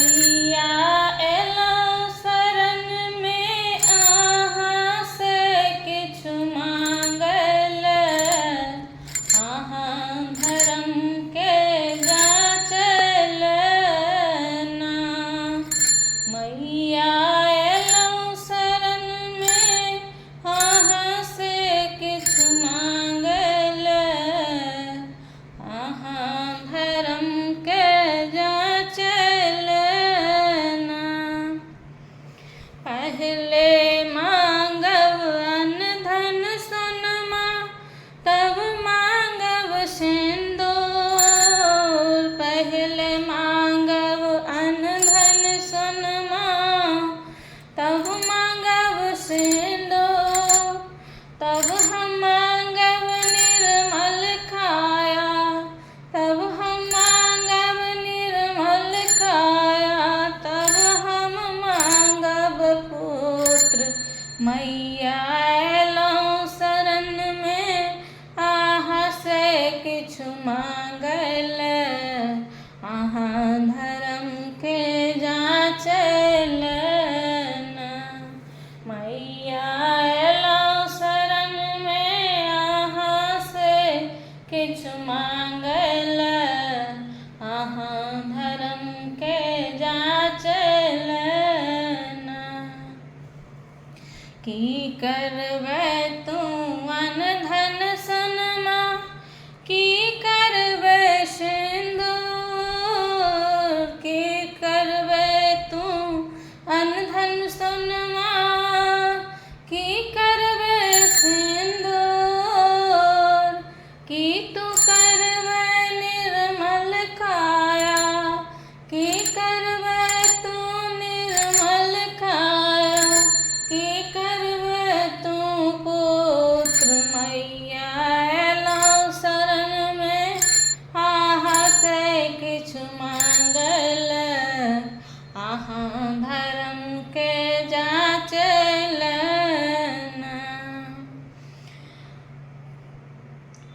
मैया एलौ शरण में अहाँ से किछु मांगल, अहाँ धर्म के जाचल ना। मैया एलौ शरण में अहाँ से किछु मांगल, अहाँ धर्म के जाचल ना। पहले मांगब अन्न धन सोनमा, तब मांगब सिंदूर। पहले मांगब अन्न धन सोनमा, तब मांगब सिंदूर। तब हम मांगब निर्मल काया, तब हम मांगब निर्मल काया। तब हम मांगब पुत्र। मैया एलौ शरण में अहाँ से किछु मांगल, अहाँ धर्म के जाचल ना। मैया एलौ शरण में अहाँ से किछु मांगल, अहाँ धर्म के जाचल ना। की करबै तू अन्न धन सोनमा, की करबै सिंदूर। की करबै तू अन्न धन सोनमा, की करबै सिंदूर। की तू करबै निर्मल काया, की करबै तू निर्मल काया। की करबै तू पुत्र। मैया एलौ शरण में अहाँ से किछु मांगल, अहाँ धर्म के जाचल ना।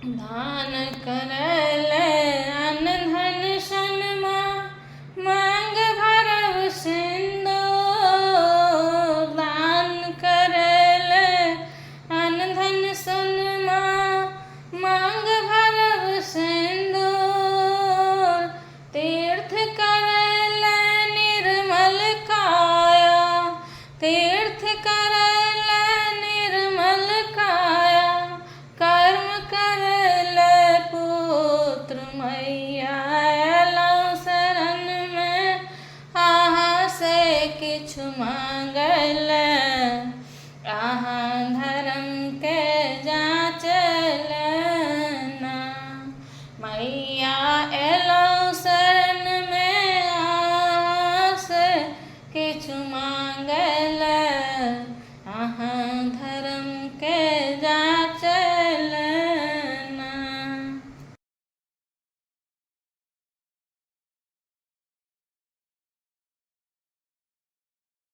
दान करल अन्न धन सोनमा, मांग भरब सिंदूर। दान करल अन्न धन सोनमा, मांग भरब सिंदूर। तीर्थ करल निर्मल काया, तीर्थ करल निर्मल काया। कर्म करल पुत्र। मैया एलौ शरण में अहाँ से किछु मांगल,